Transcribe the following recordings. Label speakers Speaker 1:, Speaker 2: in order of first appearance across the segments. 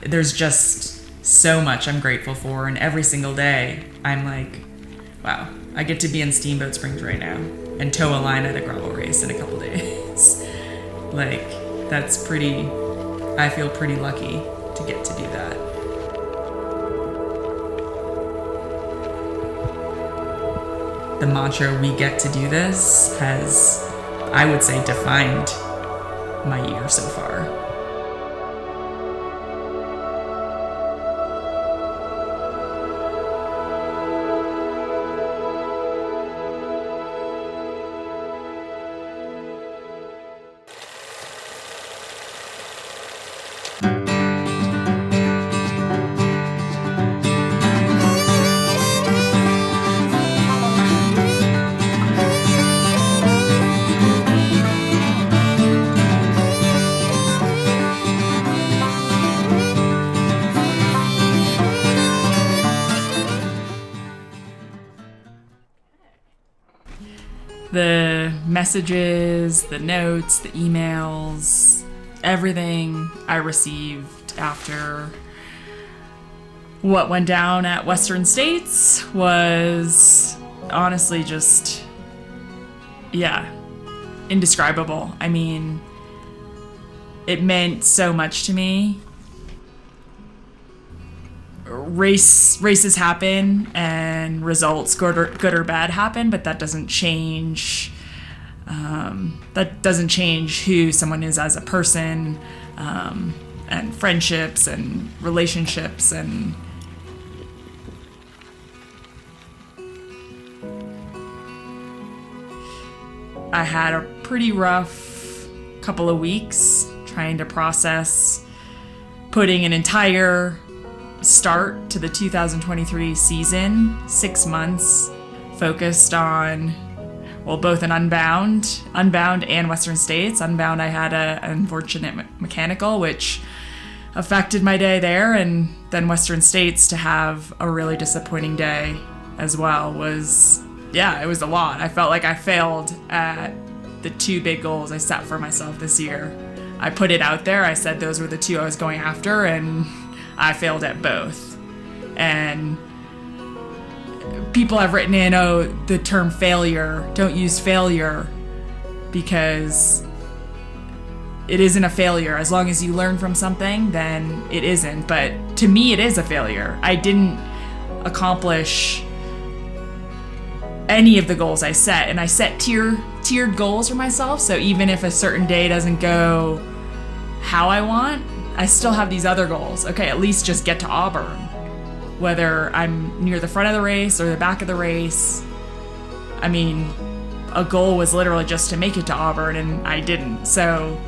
Speaker 1: There's just so much I'm grateful for, and every single day I'm like, wow, I get to be in Steamboat Springs right now and tow a line at a gravel race in a couple days. Like, that's pretty, I feel pretty lucky to get to do that. The mantra, "we get to do this," has, I would say, defined my year so far. The messages, the notes, the emails, everything I received after what went down at Western States was honestly just, indescribable. I mean, it meant so much to me. Races happen and results, good or bad, happen, but that doesn't change. Who someone is as a person, and friendships and relationships. And I had a pretty rough couple of weeks trying to process putting an entire start to the 2023 season, 6 months focused on, well, both an Unbound and Western States. Unbound, I had an unfortunate mechanical, which affected my day there, and then Western States to have a really disappointing day as well was, it was a lot. I felt like I failed at the 2 big goals I set for myself this year. I put it out there, I said those were the 2 I was going after, and I failed at both. And people have written in, the term failure, don't use failure, because it isn't a failure. As long as you learn from something, then it isn't. But to me, it is a failure. I didn't accomplish any of the goals I set, and I set tiered goals for myself. So even if a certain day doesn't go how I want, I still have these other goals. Okay, at least just get to Auburn. Whether I'm near the front of the race or the back of the race. I mean, a goal was literally just to make it to Auburn, and I didn't. So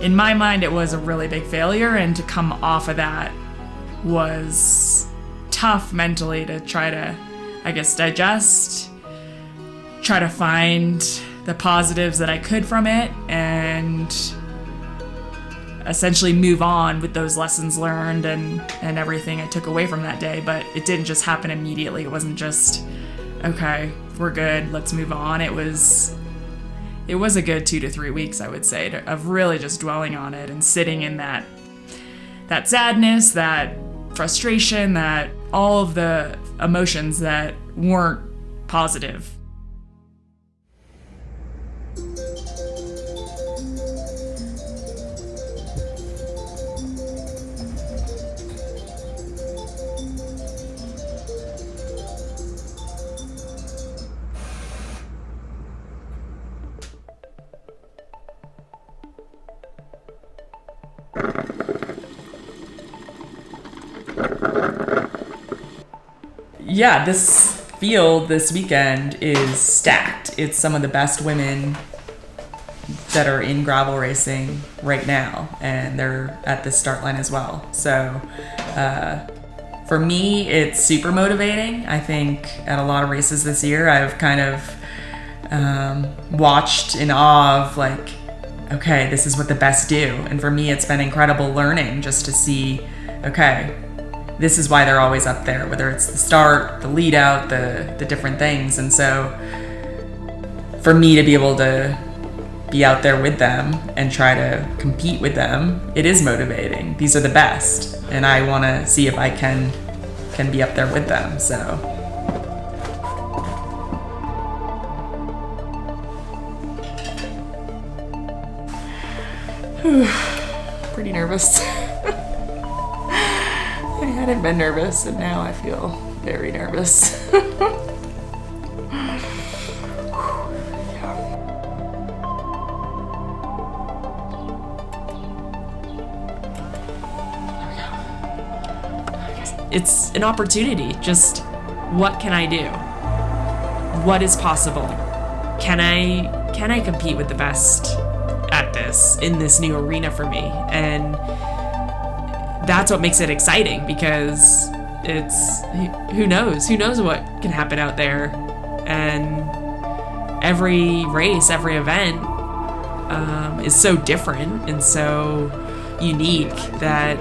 Speaker 1: in my mind, it was a really big failure, and to come off of that was tough mentally to try to, digest, try to find the positives that I could from it, and essentially move on with those lessons learned and everything I took away from that day. But it didn't just happen immediately. It wasn't just, okay, we're good, let's move on. It was a good 2 to 3 weeks, I would say, of really just dwelling on it and sitting in that sadness, that frustration, that all of the emotions that weren't positive. Yeah, this field this weekend is stacked. It's some of the best women that are in gravel racing right now, and they're at the start line as well. So for me, it's super motivating. I think at a lot of races this year, I've kind of watched in awe of like, okay, this is what the best do. And for me, it's been incredible learning just to see, okay, this is why they're always up there, whether it's the start, the lead out, the different things. And so for me to be able to be out there with them and try to compete with them, it is motivating. These are the best, and I want to see if I can be up there with them. So pretty nervous. I hadn't been nervous, and now I feel very nervous. It's an opportunity. Just what can I do? What is possible? Can I compete with the best at this in this new arena for me? And that's what makes it exciting, because it's who knows what can happen out there. And every race, every event is so different and so unique that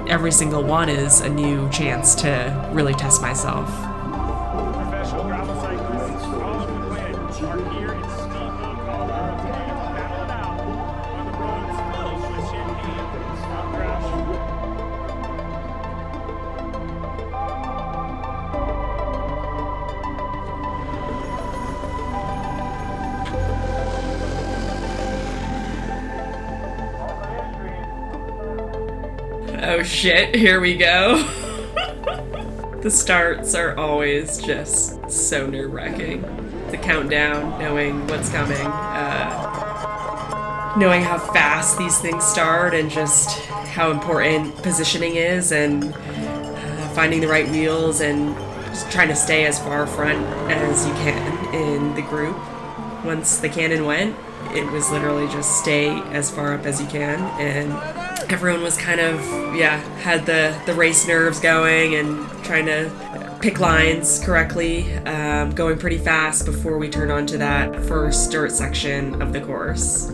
Speaker 1: every single one is a new chance to really test myself.
Speaker 2: Professional gravel cyclists all over the planet are here in Steamboat, Colorado today to battle it out on the roads filled with champagne and crash.
Speaker 1: Oh shit, here we go. The starts are always just so nerve-wracking. The countdown, knowing what's coming, knowing how fast these things start and just how important positioning is, and finding the right wheels and just trying to stay as far front as you can in the group. Once the cannon went, it was literally just stay as far up as you can, and everyone was kind of, had the race nerves going and trying to pick lines correctly, going pretty fast before we turned onto that first dirt section of the course.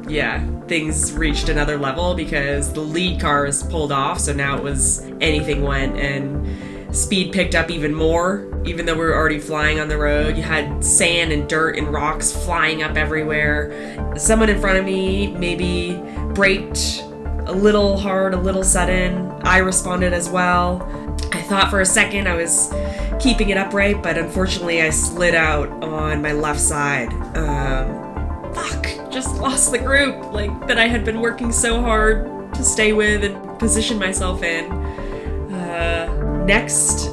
Speaker 1: Yeah, things reached another level because the lead cars pulled off, so now it was anything went, and speed picked up even more. Even though we were already flying on the road, you had sand and dirt and rocks flying up everywhere. Someone in front of me maybe braked a little hard, a little sudden. I responded as well. I thought for a second I was keeping it upright, but unfortunately I slid out on my left side. Just lost the group that I had been working so hard to stay with and position myself in. Next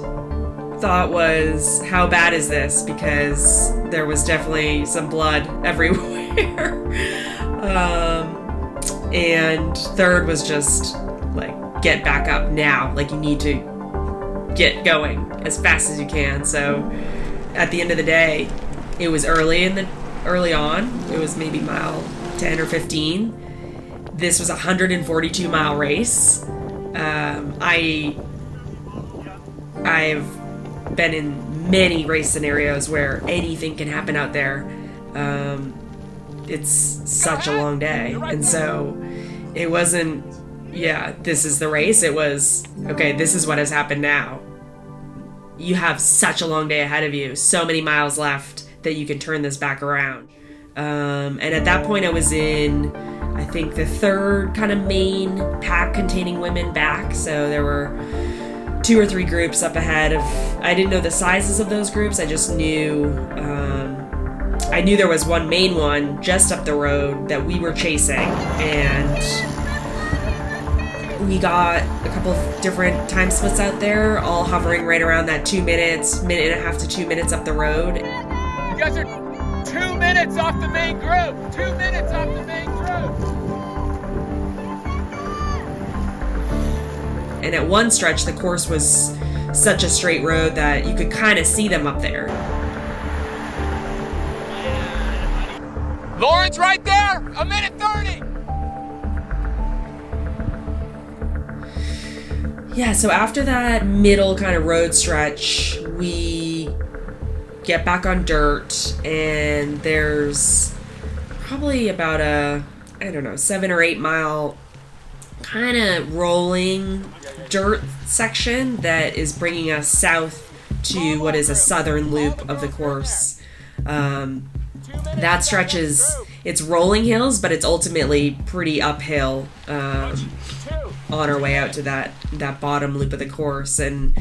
Speaker 1: thought was, how bad is this? Because there was definitely some blood everywhere. And third was just get back up now. You need to get going as fast as you can. So at the end of the day, it was early on. It was maybe mile 10 or 15. This was a 142 mile race. I've been in many race scenarios where anything can happen out there. It's such a long day. And so it wasn't, this is the race. It was, okay, this is what has happened now. You have such a long day ahead of you, so many miles left that you can turn this back around. And at that point I was in, I think, the third kind of main pack containing women back. So there were 2 or 3 groups up ahead of, I didn't know the sizes of those groups. I just knew, I knew there was one main one just up the road that we were chasing, and we got a couple of different time splits out there, all hovering right around that 2 minutes, minute and a half to 2 minutes up the road.
Speaker 2: You guys are 2 minutes off the main group. 2 minutes off the main group.
Speaker 1: And at one stretch, the course was such a straight road that you could kind of see them up there.
Speaker 2: Lauren's right there. 1 minute 30.
Speaker 1: Yeah, so after that middle kind of road stretch, we get back on dirt, and there's probably about a, 7 or 8 mile kind of rolling dirt section that is bringing us south to what is a southern loop of the course. That stretch is
Speaker 3: it's rolling hills, but it's ultimately pretty uphill on our way out to that bottom loop of the course. And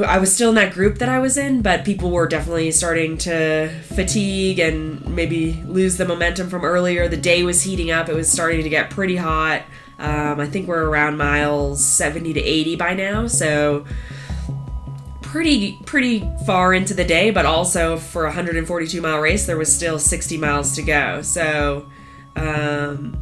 Speaker 3: I was still in that group that I was in, but people were definitely starting to fatigue and maybe lose the momentum from earlier. The day was heating up. It was starting to get pretty hot. I think we're around miles 70 to 80 by now, so pretty far into the day, but also for a 142-mile race, there was still 60 miles to go. So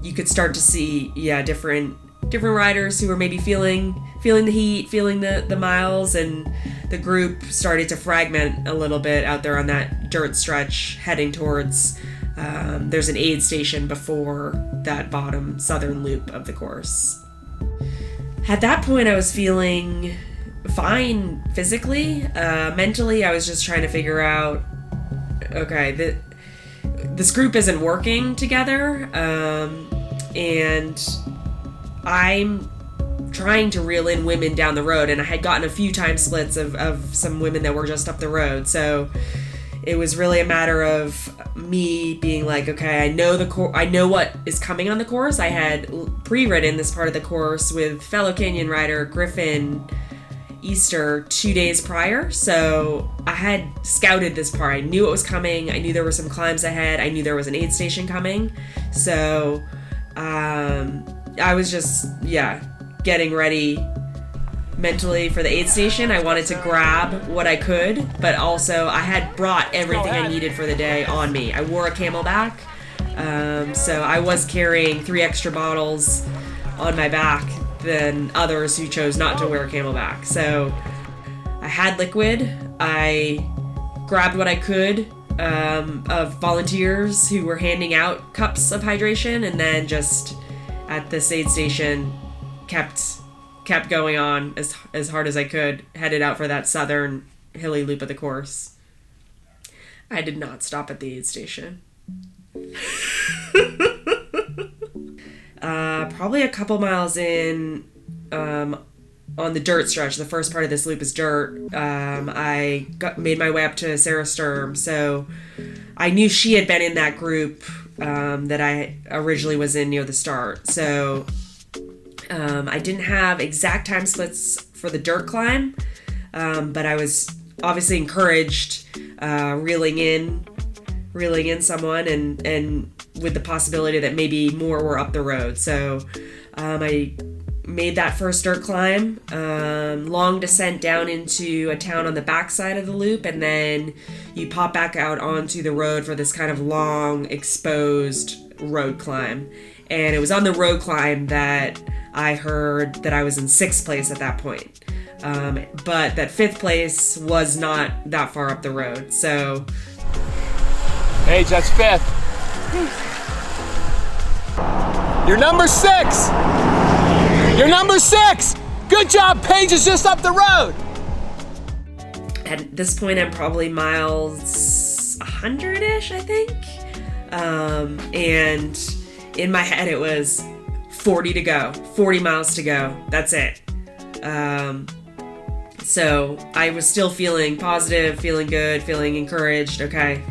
Speaker 3: you could start to see, different riders who were maybe feeling the heat, feeling the miles, and the group started to fragment a little bit out there on that dirt stretch heading towards, there's an aid station before that bottom southern loop of the course. At that point, I was feeling fine physically. Mentally, I was just trying to figure out, okay, this group isn't working together, and I'm trying to reel in women down the road, and I had gotten a few time splits of some women that were just up the road, so it was really a matter of me being like, okay, I know what is coming on the course. I had pre-ridden this part of the course with fellow Canyon rider Griffin Easter 2 days prior, so I had scouted this part. I knew it was coming. I knew there were some climbs ahead. I knew there was an aid station coming, so I was just getting ready mentally for the aid station. I wanted to grab what I could, but also I had brought everything I needed for the day on me. I wore a camelback, so I was carrying 3 extra bottles on my back than others who chose not to wear a camelback. So I had liquid. I grabbed what I could of volunteers who were handing out cups of hydration, and then just at this aid station kept going on as hard as I could, headed out for that southern hilly loop of the course. I did not stop at the aid station. Probably a couple miles in, on the dirt stretch, the first part of this loop is dirt, I made my way up to Sarah Sturm, so I knew she had been in that group that I originally was in near the start, so I didn't have exact time splits for the dirt climb, but I was obviously encouraged, reeling in someone and with the possibility that maybe more were up the road. So I made that first dirt climb, long descent down into a town on the backside of the loop, and then you pop back out onto the road for this kind of long exposed road climb. And it was on the road climb that I heard that I was in 6th place at that point. But that 5th place was not that far up the road. So
Speaker 2: Paige, that's 5th. You're number 6. You're number 6. Good job, Paige is just up the road.
Speaker 3: At this point, I'm probably miles 100-ish, I think. And in my head, it was 40 to go, 40 miles to go. That's it. So I was still feeling positive, feeling good, feeling encouraged. Okay,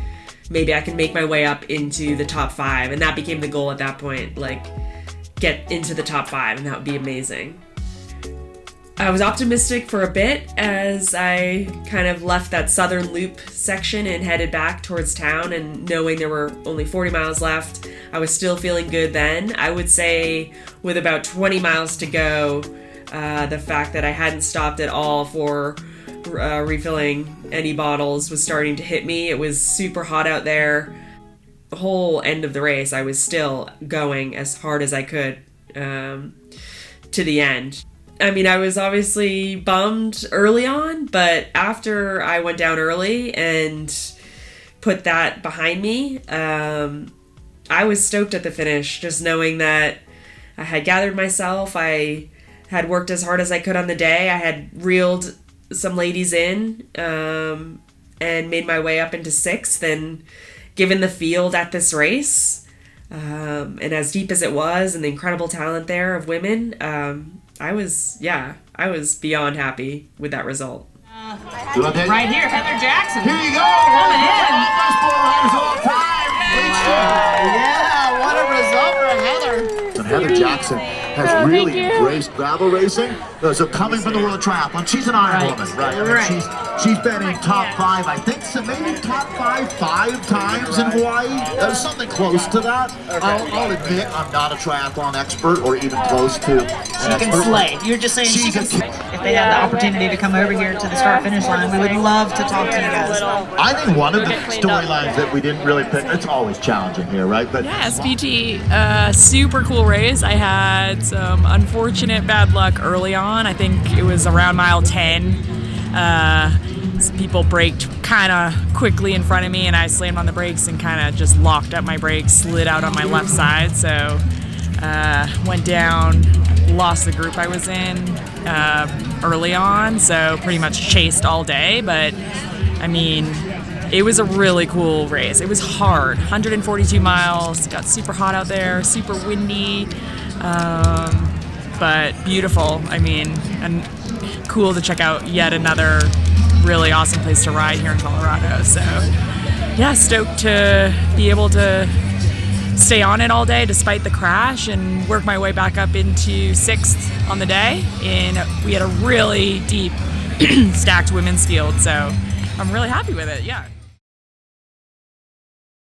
Speaker 3: maybe I can make my way up into the top 5. And that became the goal at that point, like get into the top 5, and that would be amazing. I was optimistic for a bit as I kind of left that southern loop section and headed back towards town, and knowing there were only 40 miles left, I was still feeling good then. I would say with about 20 miles to go, the fact that I hadn't stopped at all for refilling any bottles was starting to hit me. It was super hot out there. The whole end of the race, I was still going as hard as I could to the end. I mean, I was obviously bummed early on, but after I went down early and put that behind me, I was stoked at the finish, just knowing that I had gathered myself. I had worked as hard as I could on the day. I had reeled some ladies in and made my way up into 6th. And given the field at this race, and as deep as it was, and the incredible talent there of women, I was beyond happy with that result.
Speaker 4: Right here, Heather Jackson.
Speaker 5: Here you go.
Speaker 4: Coming in.
Speaker 5: Best boat riders of all time. and has really embraced gravel racing. So coming from the world of triathlon, she's an Iron Woman, right? I mean, she's been in top 5, I think, so maybe top 5 times in Hawaii. Something close to that. I'll admit I'm not a triathlon expert or even close to.
Speaker 6: She can slay. You're just saying she can slay. If they had the opportunity to come over here to the start-finish line, we would love to talk to you guys.
Speaker 5: I think one of the storylines that we didn't really pick, it's always challenging here, right? But
Speaker 1: Yeah, SBT, super cool race. I had some unfortunate bad luck early on. I think it was around mile 10. Some people braked kind of quickly in front of me, and I slammed on the brakes and kind of just locked up my brakes, slid out on my left side. So went down, lost the group I was in early on, so pretty much chased all day. But I mean, it was a really cool race. It was hard, 142 miles, got super hot out there, super windy, but beautiful. I mean, and cool to check out yet another really awesome place to ride here in Colorado. So yeah, stoked to be able to stay on it all day despite the crash and work my way back up into 6th on the day. And we had a really deep stacked women's field, so I'm really happy with it. Yeah.